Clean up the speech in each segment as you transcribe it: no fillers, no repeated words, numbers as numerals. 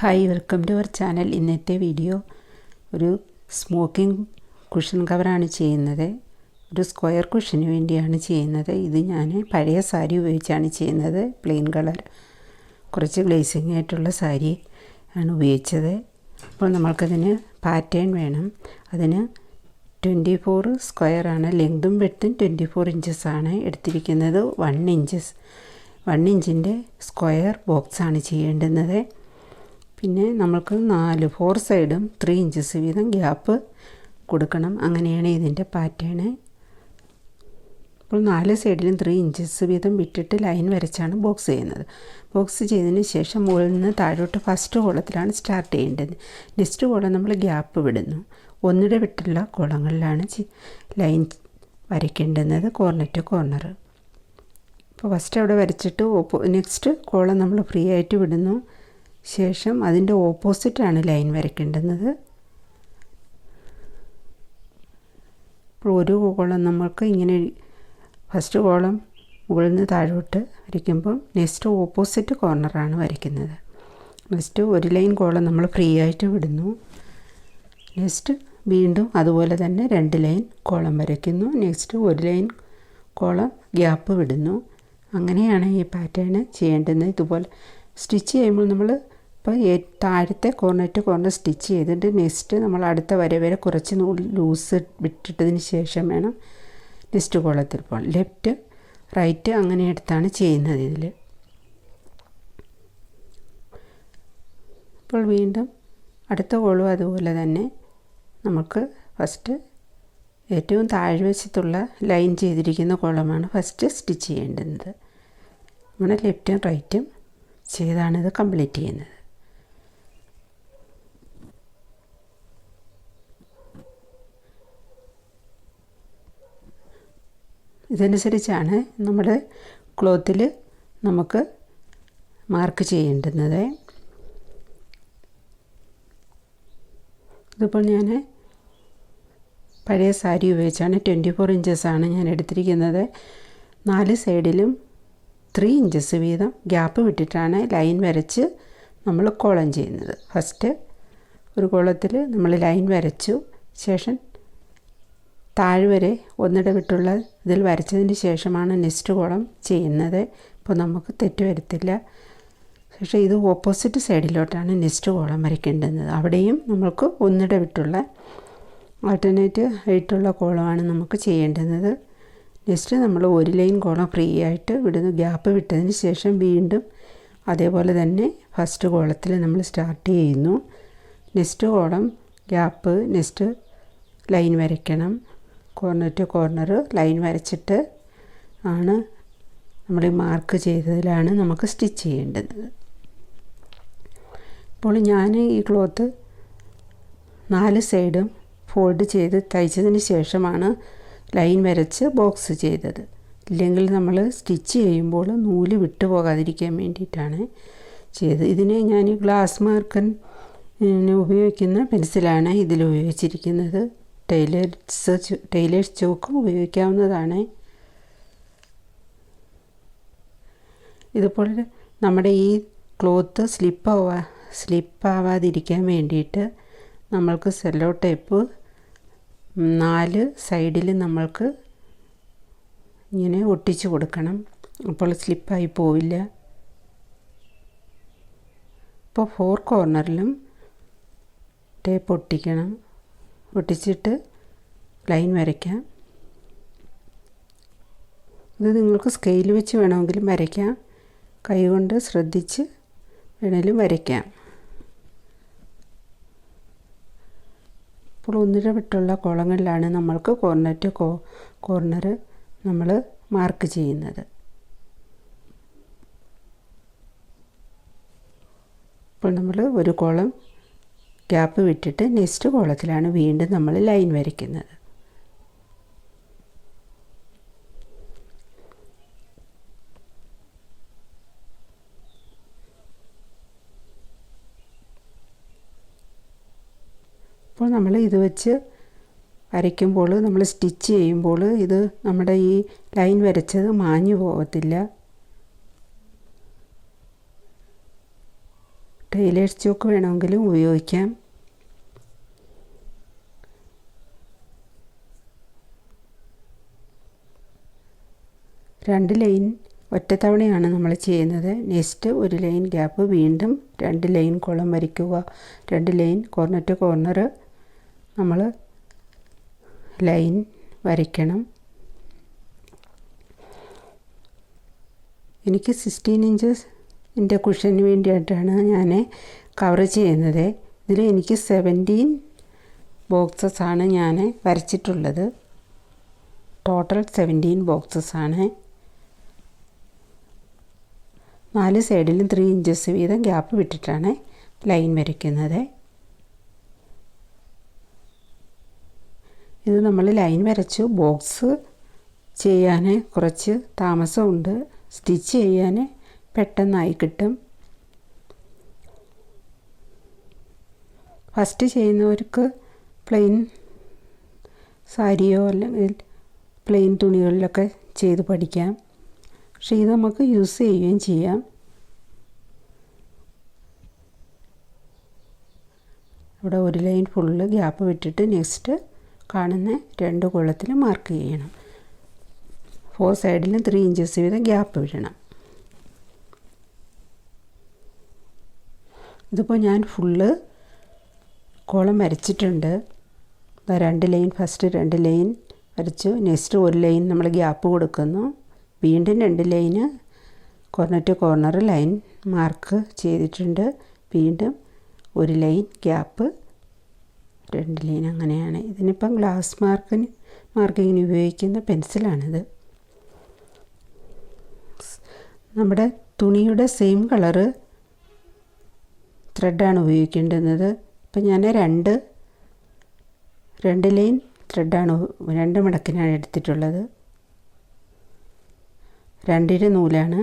Hi, welcome to our channel. ഇന്നത്തെ video ഒരു smoking cushion കവറാണ് ചെയ്യുന്നത്. ഒരു സ്ക്വയർ കുഷന് വേണ്ടിയാണ് ചെയ്യുന്നത്. ഇത് ഞാൻ പഴയ സാരി ഉപയോഗിച്ചാണ് ചെയ്യുന്നത്. പ്ലെയിൻ കളർ കുറച്ച് ഗ്ലേസിങ് ആയിട്ടുള്ള സാരി ആണ് ഉപയോഗിച്ചത്. അപ്പോൾ നമ്മൾക്കതിന് പാറ്റേൺ വേണം. അതിന് 24 സ്ക്വയറാണ്. ലെങ്തും വെഡ്ത്തും 24 ഇഞ്ചസാണ് എടുത്തിരിക്കുന്നത്. 1 ഇഞ്ചിൻ്റെ സ്ക്വയർ ബോക്സാണ് ചെയ്യേണ്ടുന്നത്. പിന്നെ നമുക്ക് 4 സൈഡും 3 ഇഞ്ചസ് വീതം ഗ്യാപ്പ് കൊടുക്കണം. അങ്ങനെയാണ് ഇതിൻ്റെ പാറ്റേൺ. അപ്പോൾ 4 സൈഡിലും 3 ഇഞ്ചസ് വീതം വിട്ടിട്ട് ലൈൻ വരച്ചാണ് ബോക്സ് ചെയ്യുന്നത്. ബോക്സ് ചെയ്തതിന് ശേഷം മുകളിൽ നിന്ന് താഴോട്ട് ഫസ്റ്റ് കോളത്തിലാണ് സ്റ്റാർട്ട് ചെയ്യേണ്ടത്. നെക്സ്റ്റ് കോളം നമ്മൾ ഗ്യാപ്പ് വിടുന്നു. ഒന്നിടെ വിട്ടുള്ള കോളങ്ങളിലാണ് ലൈൻ വരയ്ക്കേണ്ടുന്നത്, കോർണർ ടു കോർണർ. അപ്പോൾ ഫസ്റ്റ് അവിടെ വരച്ചിട്ട് നെക്സ്റ്റ് കോളം നമ്മൾ ഫ്രീ ആയിട്ട് വിടുന്നു. ശേഷം അതിൻ്റെ ഓപ്പോസിറ്റാണ് ലൈൻ വരയ്ക്കേണ്ടുന്നത്. അപ്പോൾ ഒരു കോളം നമുക്ക് ഇങ്ങനെ ഫസ്റ്റ് കോളം മുകളിൽ നിന്ന് താഴോട്ട് വരയ്ക്കുമ്പം നെക്സ്റ്റ് ഓപ്പോസിറ്റ് കോർണറാണ് വരയ്ക്കുന്നത്. നെക്സ്റ്റ് ഒരു ലൈൻ കോളം നമ്മൾ ഫ്രീ ആയിട്ട് വിടുന്നു. നെക്സ്റ്റ് വീണ്ടും അതുപോലെ തന്നെ 2 ലൈൻ കോളം വരയ്ക്കുന്നു. നെക്സ്റ്റ് ഒരു ലൈൻ കോളം ഗ്യാപ്പ് വിടുന്നു. അങ്ങനെയാണ് ഈ പാറ്റേൺ ചെയ്യേണ്ടുന്നത്. ഇതുപോലെ സ്റ്റിച്ച് ചെയ്യുമ്പോൾ നമ്മൾ ഇപ്പോൾ താഴത്തെ കോർണർ ടു കോർണർ സ്റ്റിച്ച് ചെയ്തിട്ട് നെക്സ്റ്റ് നമ്മൾ അടുത്ത വരെ കുറച്ച് ലൂസ് വിട്ടിട്ടതിന് ശേഷം വേണം നെക്സ്റ്റ് കോളത്തിൽ പോകാൻ. ലെഫ്റ്റ് റൈറ്റ് അങ്ങനെ എടുത്താണ് ചെയ്യുന്നത് ഇതിൽ. ഇപ്പോൾ വീണ്ടും അടുത്ത കോളും അതുപോലെ തന്നെ നമുക്ക് ഫസ്റ്റ് ഏറ്റവും താഴ്വശത്തുള്ള ലൈൻ ചെയ്തിരിക്കുന്ന കോളമാണ് ഫസ്റ്റ് സ്റ്റിച്ച് ചെയ്യേണ്ടുന്നത്. അങ്ങനെ ലെഫ്റ്റും റൈറ്റും ചെയ്താണ് ഇത് കംപ്ലീറ്റ് ചെയ്യുന്നത്. ഇതനുസരിച്ചാണ് നമ്മുടെ ക്ലോത്തിൽ നമുക്ക് മാർക്ക് ചെയ്യേണ്ടുന്നത്. ഇതിപ്പോൾ ഞാൻ പഴയ സാരി ഉപയോഗിച്ചാണ് 24 ഇഞ്ചസാണ് ഞാൻ എടുത്തിരിക്കുന്നത്. 4 സൈഡിലും 3 ഇഞ്ചസ് വീതം ഗ്യാപ്പ് വിട്ടിട്ടാണ് ലൈൻ വരച്ച് നമ്മൾ കോളം ചെയ്യുന്നത്. ഫസ്റ്റ് ഒരു കോളത്തിൽ നമ്മൾ ലൈൻ വരച്ചു. ശേഷം താഴെ വരെ ഒന്നിട വിട്ടുള്ള ഇതിൽ വരച്ചതിന് ശേഷമാണ് നെക്സ്റ്റ് കോളം ചെയ്യുന്നത്. ഇപ്പോൾ നമുക്ക് തെറ്റ് വരത്തില്ല. പക്ഷേ ഇത് ഓപ്പോസിറ്റ് സൈഡിലോട്ടാണ് നെക്സ്റ്റ് കോളം വരയ്ക്കേണ്ടുന്നത്. അവിടെയും നമുക്ക് ഒന്നിട വിട്ടുള്ള ആൾട്ടർനേറ്റ് ആയിട്ടുള്ള കോളമാണ് നമുക്ക് ചെയ്യേണ്ടുന്നത്. നെക്സ്റ്റ് നമ്മൾ ഒരു ലൈൻ കോളം ഫ്രീ ആയിട്ട് വിടുന്നു. ഗ്യാപ്പ് വിട്ടതിന് ശേഷം വീണ്ടും അതേപോലെ തന്നെ ഫസ്റ്റ് കോളത്തിൽ നമ്മൾ സ്റ്റാർട്ട് ചെയ്യുന്നു. Next column gap, next line വരയ്ക്കണം. കോർണർ ടു കോർണർ ലൈൻ വരച്ചിട്ട് ആണ് നമ്മൾ മാർക്ക് ചെയ്തതിലാണ് നമുക്ക് സ്റ്റിച്ച് ചെയ്യേണ്ടത്. ഇപ്പോൾ ഞാൻ ഈ ക്ലോത്ത് 4 സൈഡും ഫോൾഡ് ചെയ്ത് തയ്ച്ചതിന് ശേഷമാണ് ലൈൻ വരച്ച് ബോക്സ് ചെയ്തത്. ഇല്ലെങ്കിൽ നമ്മൾ സ്റ്റിച്ച് ചെയ്യുമ്പോൾ നൂല് വിട്ടു പോകാതിരിക്കാൻ വേണ്ടിയിട്ടാണ് ചെയ്തത്. ഇതിന് ഞാൻ ഗ്ലാസ് മാർക്കർ ഉപയോഗിക്കുന്ന പെൻസിലാണ് ഇതിൽ ഉപയോഗിച്ചിരിക്കുന്നത്. ടൈലേഴ്സ് ചോക്കും ഉപയോഗിക്കാവുന്നതാണ്. ഇതുപോലെ നമ്മുടെ ഈ ക്ലോത്ത് സ്ലിപ്പാവാതിരിക്കാൻ വേണ്ടിയിട്ട് നമ്മൾക്ക് സെല്ലോ ടേപ്പ് 4 സൈഡിൽ നമ്മൾക്ക് ഇങ്ങനെ ഒട്ടിച്ച് കൊടുക്കണം. അപ്പോൾ സ്ലിപ്പായി പോവില്ല. ഇപ്പോൾ 4 കോർണറിലും ടേപ്പ് ഒട്ടിക്കണം. ഒട്ടിച്ചിട്ട് ലൈൻ വരയ്ക്കാം. ഇത് നിങ്ങൾക്ക് സ്കെയിൽ വെച്ച് വേണമെങ്കിലും വരയ്ക്കാം. കൈകൊണ്ട് ശ്രദ്ധിച്ച് വേണമെങ്കിലും വരയ്ക്കാം. ഇപ്പോൾ ഒന്നിട വിട്ടുള്ള കോളങ്ങളിലാണ് നമ്മൾക്ക് കോർണർ ടു കോർണർ നമ്മൾ മാർക്ക് ചെയ്യുന്നത്. ഇപ്പോൾ നമ്മൾ ഒരു കോളം ഗ്യാപ്പ് വിട്ടിട്ട് നെക്സ്റ്റ് കോളത്തിലാണ് വീണ്ടും നമ്മൾ ലൈൻ വരയ്ക്കുന്നത്. അപ്പോൾ നമ്മൾ ഇത് വെച്ച് വരയ്ക്കുമ്പോൾ നമ്മൾ സ്റ്റിച്ച് ചെയ്യുമ്പോൾ ഇത് നമ്മുടെ ഈ ലൈൻ വരച്ചത് മാഞ്ഞു പോകത്തില്ല. ടൈലേഴ്സ് ചോക്ക് വേണമെങ്കിലും ഉപയോഗിക്കാം. രണ്ട് ലൈൻ ഒറ്റത്തവണയാണ് നമ്മൾ ചെയ്യുന്നത്. നെക്സ്റ്റ് ഒരു ലൈൻ ഗ്യാപ്പ്, വീണ്ടും 2 ലൈൻ കോളം വരയ്ക്കുക. 2 ലൈൻ കോർണർ ടു കോർണർ നമ്മൾ ലൈൻ വരയ്ക്കണം. എനിക്ക് 16 ഇഞ്ചിൻ്റെ കുഷന് വേണ്ടിയിട്ടാണ് ഞാൻ കവർ ചെയ്യുന്നത്. ഇതിൽ എനിക്ക് 17 ബോക്സസ് ആണ് ഞാൻ വരച്ചിട്ടുള്ളത്. ടോട്ടൽ 17 ബോക്സസ് ആണ്. 4 സൈഡിലും 3 ഇഞ്ചസ് വീതം ഗ്യാപ്പ് വിട്ടിട്ടാണ് ലൈൻ വരയ്ക്കുന്നത്. ഇത് നമ്മൾ ലൈൻ വരച്ചു. ബോക്സ് ചെയ്യാൻ കുറച്ച് താമസമുണ്ട്. സ്റ്റിച്ച് ചെയ്യാൻ പെട്ടെന്നായി കിട്ടും. ഫസ്റ്റ് ചെയ്യുന്നവർക്ക് പ്ലെയിൻ സാരിയോ അല്ലെങ്കിൽ പ്ലെയിൻ തുണികളിലൊക്കെ ചെയ്ത് പഠിക്കാം. പക്ഷേ ഇത് നമുക്ക് യൂസ് ചെയ്യുകയും ചെയ്യാം. ഇവിടെ ഒരു ലൈൻ ഫുള്ള് ഗ്യാപ്പ് വിട്ടിട്ട് നെക്സ്റ്റ് കാണുന്ന 2 കോളത്തിൽ മാർക്ക് ചെയ്യണം. 4 സൈഡിലും 3 ഇഞ്ചസ് വീതം ഗ്യാപ്പ് വിടണം. ഇതിപ്പോൾ ഞാൻ ഫുള്ള് കോളം വരച്ചിട്ടുണ്ട്. 2 ലൈൻ, ഫസ്റ്റ് 2 ലൈൻ വരച്ചു. നെക്സ്റ്റ് ഒരു ലൈൻ നമ്മൾ ഗ്യാപ്പ് കൊടുക്കുന്നു. വീണ്ടും 2 line corner to corner line mark ചെയ്തിട്ടുണ്ട്. വീണ്ടും ഒരു ലൈൻ ഗ്യാപ്പ്, 2 ലൈൻ. അങ്ങനെയാണ്. ഇതിനിപ്പം ഗ്ലാസ് മാർക്കിങ്ങിന് ഉപയോഗിക്കുന്ന പെൻസിലാണിത്. നമ്മുടെ തുണിയുടെ സെയിം കളറ് ത്രെഡാണ് ഉപയോഗിക്കേണ്ടുന്നത്. ഇപ്പം ഞാൻ 2 ലൈൻ ത്രെഡാണ് 2 മടക്കിനാണ് എടുത്തിട്ടുള്ളത്. 2 നൂലാണ്.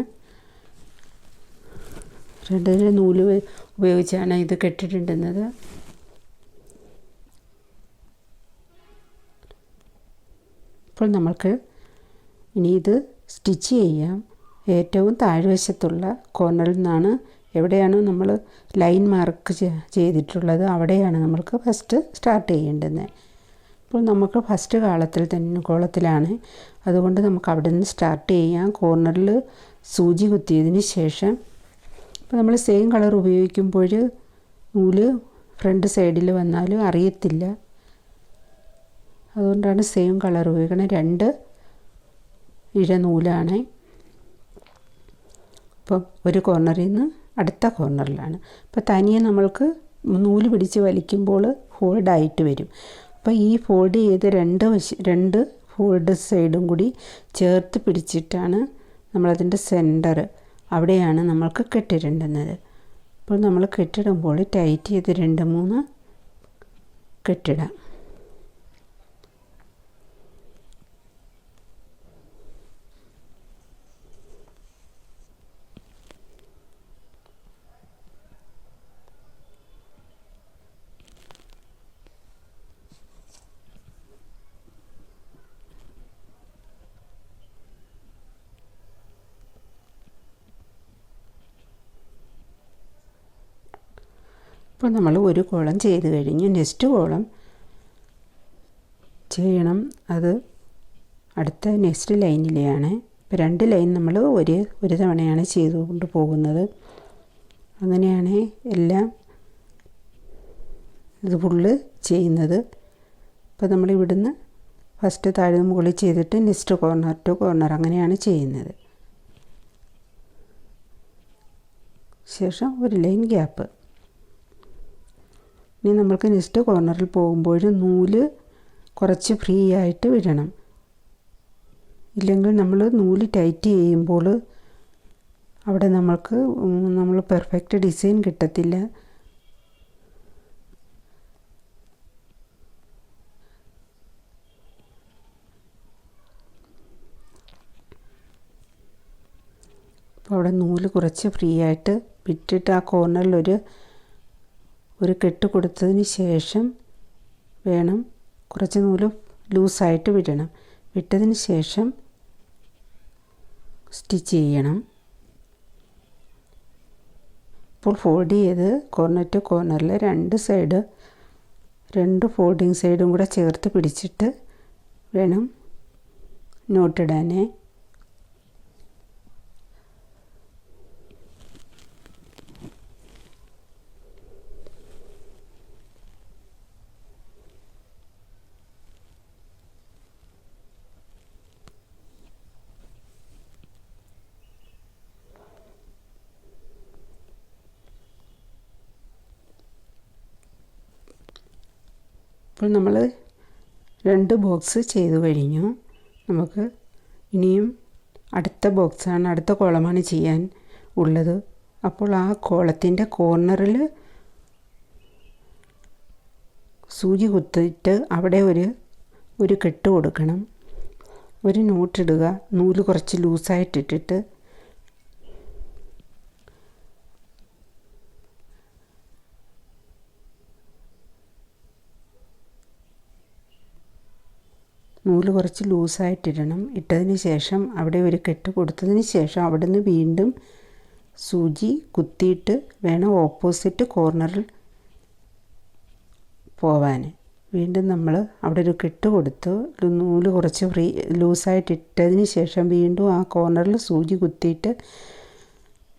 2 നൂല് ഉപയോഗിച്ചാണ് ഇത് കെട്ടിട്ടുണ്ടുന്നത്. ഇപ്പോൾ നമ്മൾക്ക് ഇനി ഇത് സ്റ്റിച്ച് ചെയ്യാം. ഏറ്റവും താഴ്വശത്തുള്ള കോർണറിൽ നിന്നാണ്, എവിടെയാണോ നമ്മൾ ലൈൻ മാർക്ക് ചെയ്തിട്ടുള്ളത് അവിടെയാണ് നമ്മൾക്ക് ഫസ്റ്റ് സ്റ്റാർട്ട് ചെയ്യേണ്ടത്. ഇപ്പോൾ നമുക്ക് ഫസ്റ്റ് കോളത്തിലാണ്, അതുകൊണ്ട് നമുക്ക് അവിടെ നിന്ന് സ്റ്റാർട്ട് ചെയ്യാം. കോർണറിൽ സൂചി കുത്തിയതിന് ശേഷം ഇപ്പോൾ നമ്മൾ സെയിം കളർ ഉപയോഗിക്കുമ്പോൾ നൂല് ഫ്രണ്ട് സൈഡിൽ വന്നാലും അറിയത്തില്ല. അതുകൊണ്ടാണ് സെയിം കളർ ഉപയോഗിക്കണം. 2 ഇഴ നൂലാണ്. ഇപ്പം ഒരു കോർണറിൽ നിന്ന് അടുത്ത കോർണറിലാണ്. അപ്പോൾ തനിയെ നമ്മൾക്ക് നൂല് പിടിച്ച് വലിക്കുമ്പോൾ ഫോൾഡായിട്ട് വരും. അപ്പോൾ ഈ ഫോൾഡ് ചെയ്ത് 2 ഫോൾഡ് സൈഡും കൂടി ചേർത്ത് പിടിച്ചിട്ടാണ് നമ്മളതിൻ്റെ സെൻറ്റർ, അവിടെയാണ് നമ്മൾക്ക് കെട്ടിടേണ്ടുന്നത്. അപ്പോൾ നമ്മൾ കെട്ടിടുമ്പോൾ ടൈറ്റ് ചെയ്ത് 2-3 കെട്ടിടാം. ഇപ്പോൾ നമ്മൾ ഒരു കോളം ചെയ്ത് കഴിഞ്ഞു. നെക്സ്റ്റ് കോളം ചെയ്യണം. അത് അടുത്ത നെക്സ്റ്റ് ലൈനിലെയാണ്. ഇപ്പോൾ 2 ലൈൻ നമ്മൾ ഒരു തവണയാണ് ചെയ്തുകൊണ്ട് പോകുന്നത്. അങ്ങനെയാണ് എല്ലാം ഇത് ഫുള്ള് ചെയ്യുന്നത്. ഇപ്പോൾ നമ്മൾ ഇവിടുന്ന് ഫസ്റ്റ് താഴെ മുകളിൽ ചെയ്തിട്ട് നെക്സ്റ്റ് കോർണർ ടു കോർണർ അങ്ങനെയാണ് ചെയ്യുന്നത്. ശേഷം ഒരു ലൈൻ ഗ്യാപ്പ്. ഇനി നമ്മൾക്ക് നെക്സ്റ്റ് കോർണറിൽ പോകുമ്പോൾ നൂല് കുറച്ച് ഫ്രീ ആയിട്ട് വിടണം. ഇല്ലെങ്കിൽ നമ്മൾ നൂല് ടൈറ്റ് ചെയ്യുമ്പോൾ അവിടെ നമ്മൾ പെർഫെക്റ്റ് ഡിസൈൻ കിട്ടത്തില്ല. അപ്പോൾ അവിടെ നൂല് കുറച്ച് ഫ്രീ ആയിട്ട് വിട്ടിട്ട് ആ കോർണറിൽ ഒരു കെട്ട് കൊടുത്തതിന് ശേഷം വേണം, കുറച്ച് നൂല് ലൂസായിട്ട് വിടണം. വിട്ടതിന് ശേഷം സ്റ്റിച്ച് ചെയ്യണം. ഇപ്പോൾ ഫോൾഡ് ചെയ്ത് കോർണർ ടു കോർണറിൽ രണ്ട് ഫോൾഡിങ് സൈഡും കൂടെ ചേർത്ത് പിടിച്ചിട്ട് വേണം നോട്ടിടാൻ. ഇപ്പോൾ നമ്മൾ 2 ബോക്സ് ചെയ്തു കഴിഞ്ഞു. നമുക്ക് ഇനിയും അടുത്ത കോളമാണ് ചെയ്യാൻ ഉള്ളത്. അപ്പോൾ ആ കോളത്തിൻ്റെ കോർണറിൽ സൂചി കുത്തിയിട്ട് അവിടെ ഒരു കെട്ട് കൊടുക്കണം. ഒരു നോട്ടിടുക. നൂല് കുറച്ച് ലൂസായിട്ടിട്ടിട്ട് നൂല് കുറച്ച് ലൂസായിട്ടിടണം. ഇട്ടതിന് ശേഷം അവിടെ ഒരു കെട്ട് കൊടുത്തതിന് ശേഷം അവിടെ നിന്ന് വീണ്ടും സൂചി കുത്തിയിട്ട് വേണം ഓപ്പോസിറ്റ് കോർണറിൽ പോവാൻ. വീണ്ടും നമ്മൾ അവിടെ ഒരു കെട്ട് കൊടുത്ത് നൂല് കുറച്ച് ലൂസായിട്ടിട്ടതിന് ശേഷം വീണ്ടും ആ കോർണറിൽ സൂചി കുത്തിയിട്ട്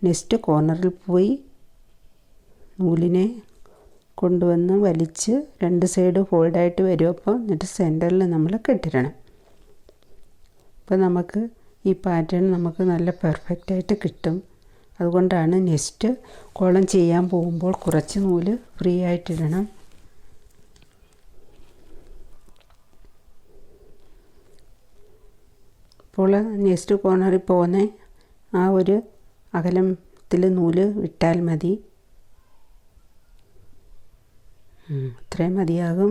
നെക്സ്റ്റ് കോർണറിൽ പോയി നൂലിനെ കൊണ്ടുവന്ന് വലിച്ച് 2 സൈഡ് ഫോൾഡായിട്ട് വരും. അപ്പോൾ എന്നിട്ട് സെൻറ്ററിൽ നമ്മൾ കെട്ടിടണം. അപ്പോൾ നമുക്ക് ഈ പാറ്റേൺ നമുക്ക് നല്ല പെർഫെക്റ്റായിട്ട് കിട്ടും. അതുകൊണ്ടാണ് നെക്സ്റ്റ് കോളം ചെയ്യാൻ പോകുമ്പോൾ കുറച്ച് നൂല് ഫ്രീ ആയിട്ടിടണം. ഇപ്പോൾ നെക്സ്റ്റ് കോർണറിൽ പോകുന്ന ആ ഒരു അകലത്തിൽ നൂല് വിട്ടാൽ മതി. ഇത്രയും മതിയാകും.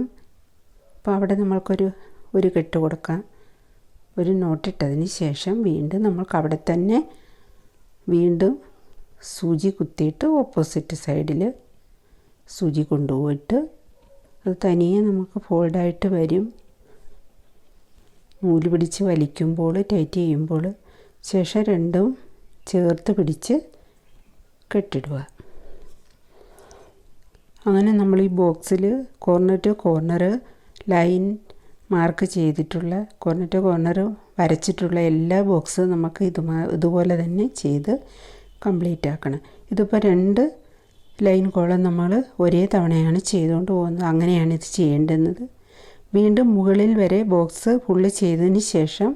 അപ്പോൾ അവിടെ നമ്മൾക്കൊരു കെട്ട് കൊടുക്കാം. ഒരു നോട്ടിട്ടതിന് ശേഷം വീണ്ടും നമ്മൾക്ക് അവിടെ തന്നെ വീണ്ടും സൂചി കുത്തിയിട്ട് ഓപ്പോസിറ്റ് സൈഡിൽ സൂചി കൊണ്ടുപോയിട്ട് അത് തനിയെ നമുക്ക് ഫോൾഡായിട്ട് വരും. നൂല് പിടിച്ച് വലിക്കുമ്പോൾ ടൈറ്റ് ചെയ്യുമ്പോൾ ശേഷം രണ്ടും ചേർത്ത് പിടിച്ച് കെട്ടിടുക. അങ്ങനെ നമ്മൾ ഈ ബോക്സിൽ corner to corner line mark ചെയ്തിട്ടുള്ള കോർണർ ടു കോർണർ വരച്ചിട്ടുള്ള എല്ലാ ബോക്സും നമുക്ക് ഇതുപോലെ തന്നെ ചെയ്ത് കംപ്ലീറ്റ് ആക്കണം. ഇതിപ്പോൾ 2 ലൈൻ കോളം നമ്മൾ ഒരേ തവണയാണ് ചെയ്തുകൊണ്ട് പോകുന്നത്. അങ്ങനെയാണ് ഇത് ചെയ്യേണ്ടുന്നത്. വീണ്ടും മുകളിൽ വരെ ബോക്സ് ഫുള്ള് ചെയ്തതിന് ശേഷം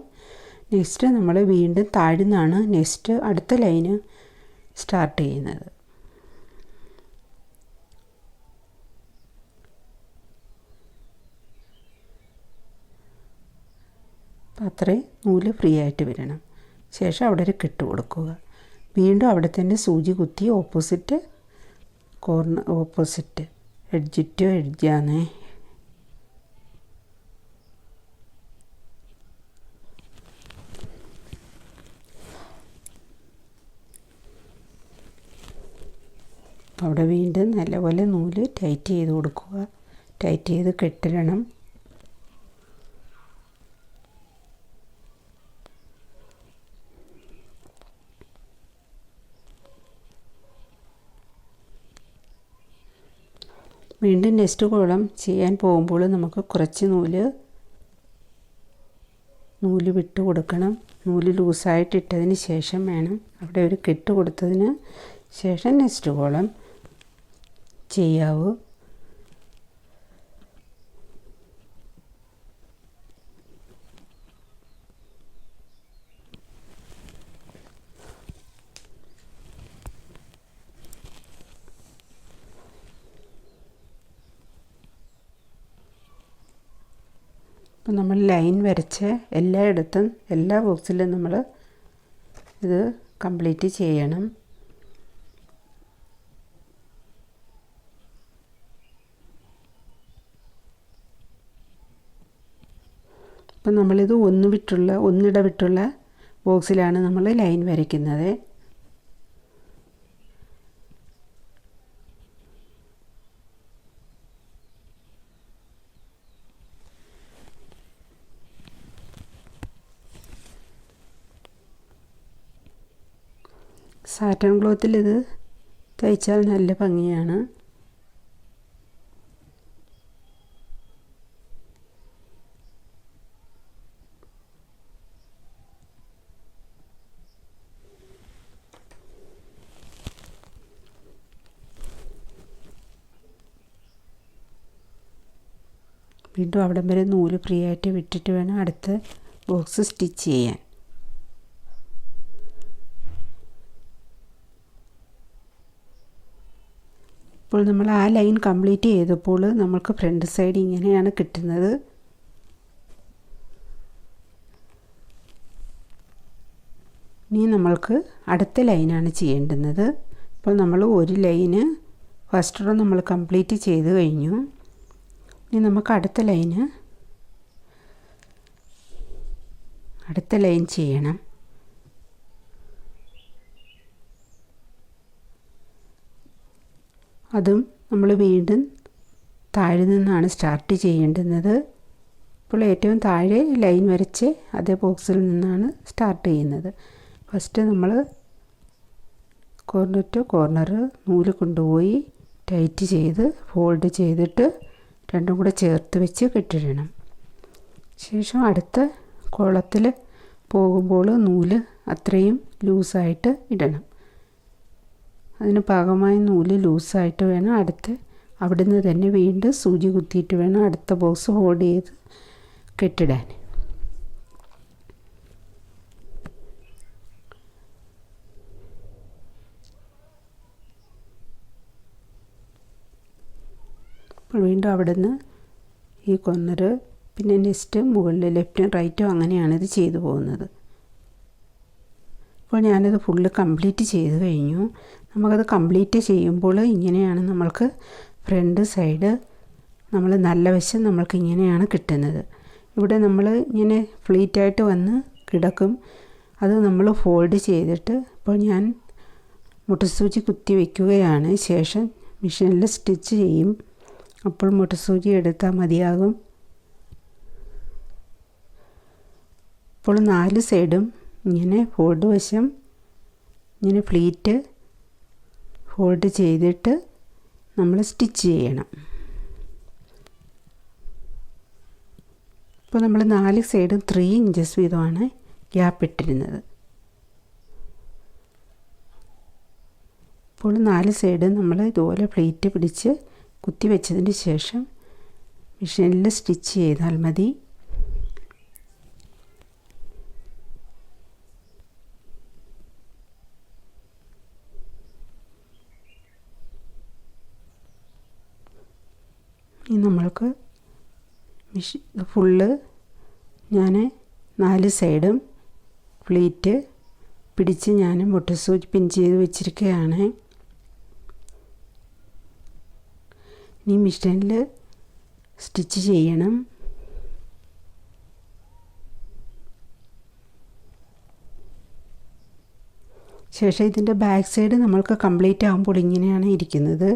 നെക്സ്റ്റ് നമ്മൾ വീണ്ടും താഴ്ന്നാണ് നെക്സ്റ്റ് അടുത്ത ലൈന് സ്റ്റാർട്ട് ചെയ്യുന്നത്. അപ്പോൾ അത്രയും നൂല് ഫ്രീ ആയിട്ട് വരണം. ശേഷം അവിടെ ഒരു കെട്ട് കൊടുക്കുക. വീണ്ടും അവിടെ തന്നെ സൂചി കുത്തി ഓപ്പോസിറ്റ് എഡ്ജ് ടു എഡ്ജാണ്. അവിടെ വീണ്ടും നല്ലപോലെ നൂല് ടൈറ്റ് ചെയ്ത് കൊടുക്കുക. ടൈറ്റ് ചെയ്ത് കെട്ടിടണം. വീണ്ടും നെക്സ്റ്റ് കോളം ചെയ്യാൻ പോകുമ്പോൾ നമുക്ക് കുറച്ച് നൂല് വിട്ട് കൊടുക്കണം. നൂല് ലൂസായിട്ട് ഇട്ടതിന് ശേഷം വേണം അവിടെ ഒരു കെട്ട് കൊടുത്തതിന് ശേഷം നെക്സ്റ്റ് കോളം ചെയ്യാവൂ. അപ്പോൾ നമ്മൾ ലൈൻ വരച്ച് എല്ലായിടത്തും എല്ലാ ബോക്സിലും നമ്മൾ ഇത് കംപ്ലീറ്റ് ചെയ്യണം. അപ്പം നമ്മളിത് ഒന്നിട വിട്ടുള്ള ബോക്സിലാണ് നമ്മൾ ലൈൻ വരയ്ക്കുന്നത്. സാറ്റൻ ക്ലോത്തിൽ ഇത് തയ്ച്ചാൽ നല്ല ഭംഗിയാണ്. വീണ്ടും അവിടം വരെ നൂല് ഫ്രീ ആയിട്ട് വിട്ടിട്ട് വേണം അടുത്ത ബോക്സ് സ്റ്റിച്ച് ചെയ്യാൻ. ഇപ്പോൾ നമ്മൾ ആ ലൈൻ കംപ്ലീറ്റ് ചെയ്തപ്പോൾ നമ്മൾക്ക് ഫ്രണ്ട് സൈഡ് ഇങ്ങനെയാണ് കിട്ടുന്നത്. ഇനി നമ്മൾക്ക് അടുത്ത ലൈനാണ് ചെയ്യേണ്ടുന്നത്. ഇപ്പോൾ നമ്മൾ ഒരു ലൈന് ഫസ്റ്റ് റോ നമ്മൾ കംപ്ലീറ്റ് ചെയ്ത് കഴിഞ്ഞു. ഇനി നമുക്ക് അടുത്ത ലൈൻ ചെയ്യണം. അതും നമ്മൾ വീണ്ടും താഴെ നിന്നാണ് സ്റ്റാർട്ട് ചെയ്യേണ്ടുന്നത്. ഇപ്പോൾ ഏറ്റവും താഴെ ലൈൻ വരച്ച് അതേ ബോക്സിൽ നിന്നാണ് സ്റ്റാർട്ട് ചെയ്യുന്നത്. ഫസ്റ്റ് നമ്മൾ കോർണർ ടു കോർണർ നൂല് കൊണ്ടുപോയി ടൈറ്റ് ചെയ്ത് ഫോൾഡ് ചെയ്തിട്ട് രണ്ടും കൂടെ ചേർത്ത് വെച്ച് കെട്ടിടണം. ശേഷം അടുത്ത കോളത്തിൽ പോകുമ്പോൾ നൂല് അത്രയും ലൂസായിട്ട് ഇടണം. അതിന് പാകമായ നൂല് ലൂസായിട്ട് വേണം അവിടുന്ന് തന്നെ വീണ്ടും സൂചി കുത്തിയിട്ട് വേണം അടുത്ത ബോക്സ് ഹോൾഡ് ചെയ്ത് കെട്ടിടാൻ. അപ്പോൾ വീണ്ടും അവിടുന്ന് ഈ കോർണർ പിന്നെ നെക്സ്റ്റ് മുകളിൽ ലെഫ്റ്റും റൈറ്റും അങ്ങനെയാണ് ഇത് ചെയ്തു പോകുന്നത്. അപ്പോൾ ഞാനത് ഫുള്ള് കംപ്ലീറ്റ് ചെയ്ത് കഴിഞ്ഞു. നമുക്കത് കംപ്ലീറ്റ് ചെയ്യുമ്പോൾ ഇങ്ങനെയാണ് നമ്മൾക്ക് ഫ്രണ്ട് സൈഡ് നമ്മൾ നല്ല വശം നമ്മൾക്ക് ഇങ്ങനെയാണ് കിട്ടുന്നത്. ഇവിടെ നമ്മൾ ഇങ്ങനെ ഫ്ലീറ്റായിട്ട് വന്ന് കിടക്കും. അത് നമ്മൾ ഫോൾഡ് ചെയ്തിട്ട് ഇപ്പോൾ ഞാൻ മുട്ടുസൂചി കുത്തി വയ്ക്കുകയാണ്. ശേഷം മെഷീനിൽ സ്റ്റിച്ച് ചെയ്യും. അപ്പോൾ മുട്ടുസൂചി എടുത്താൽ മതിയാകും. ഇപ്പോൾ 4 സൈഡും ഇങ്ങനെ ഫോൾഡ് വശം ഇങ്ങനെ ഫ്ലീറ്റ് ഫോൾഡ് ചെയ്തിട്ട് നമ്മൾ സ്റ്റിച്ച് ചെയ്യണം. ഇപ്പോൾ നമ്മൾ 4 സൈഡും 3 ഇഞ്ചസ് വീതമാണ് ഗ്യാപ്പ് ഇട്ടിരുന്നത്. ഇപ്പോൾ 4 സൈഡും നമ്മൾ ഇതുപോലെ പ്ലേറ്റ് പിടിച്ച് കുത്തി വെച്ചതിന് ശേഷം മെഷീനിൽ സ്റ്റിച്ച് ചെയ്താൽ മതി. ഇനി നമ്മൾക്ക് ഫുള്ള് ഞാൻ 4 സൈഡും പ്ലീറ്റ് പിടിച്ച് ഞാൻ മുട്ടുസൂചി പിൻ ചെയ്ത് വെച്ചിരിക്കുകയാണ്. ഇനി മെഷീനിൽ സ്റ്റിച്ച് ചെയ്യണം. ശേഷം ഇതിൻ്റെ ബാക്ക് സൈഡ് നമ്മൾക്ക് കംപ്ലീറ്റ് ആകുമ്പോൾ ഇങ്ങനെയാണ് ഇരിക്കുന്നത്.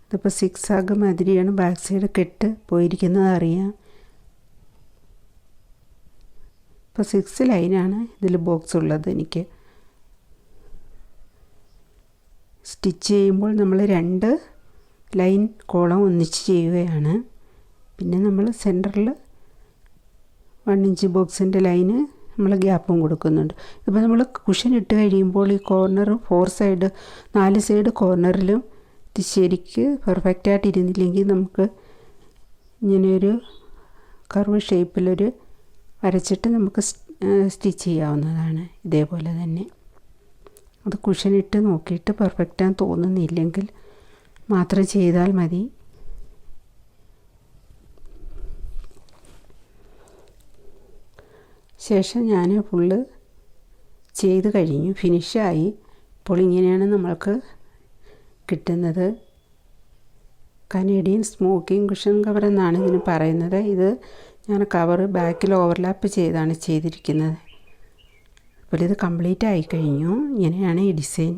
ഇതിപ്പോൾ 6 ആഗ് മാതിരിയാണ് ബാക്ക് സൈഡ് കെട്ട് പോയിരിക്കുന്നത് അറിയാം. ഇപ്പോൾ 6 ലൈനാണ് ഇതിൽ ബോക്സ് ഉള്ളത്. എനിക്ക് സ്റ്റിച്ച് ചെയ്യുമ്പോൾ നമ്മൾ 2 ലൈൻ കോളം ഒന്നിച്ച് ചെയ്യുകയാണ്. പിന്നെ നമ്മൾ സെൻറ്ററിൽ 1 ഇഞ്ച് ബോക്സിൻ്റെ ലൈന് നമ്മൾ ഗ്യാപ്പും കൊടുക്കുന്നുണ്ട്. ഇപ്പോൾ നമ്മൾ കുഷൻ ഇട്ട് കഴിയുമ്പോൾ ഈ കോർണർ 4 സൈഡ് കോർണറിലും ഇത് ശരിക്ക് പെർഫെക്റ്റായിട്ട് ഇരുന്നില്ലെങ്കിൽ നമുക്ക് ഇങ്ങനെയൊരു കർവ് ഷേപ്പിലൊരു വരച്ചിട്ട് നമുക്ക് സ്റ്റിച്ച് ചെയ്യാവുന്നതാണ്. ഇതേപോലെ തന്നെ അത് കുഷനിട്ട് നോക്കിയിട്ട് പെർഫെക്റ്റാന്ന് തോന്നുന്നില്ലെങ്കിൽ മാത്രം ചെയ്താൽ മതി. ശേഷം ഞാൻ ഫുള്ള് ചെയ്ത് കഴിഞ്ഞു, ഫിനിഷായി. ഇപ്പോൾ ഇങ്ങനെയാണ് നമ്മൾക്ക് കിട്ടുന്നത്. കനേഡിയൻ സ്മോക്കിംഗ് കുഷൻ കവർ എന്നാണ് ഇതിന് പറയുന്നത്. ഇത് ഞാൻ കവർ ബാക്കിൽ ഓവർലാപ്പ് ചെയ്താണ് ചെയ്തിരിക്കുന്നത്. അപ്പോൾ ഇത് കംപ്ലീറ്റ് ആയി കഴിഞ്ഞു. ഇങ്ങനെയാണ് ഈ ഡിസൈൻ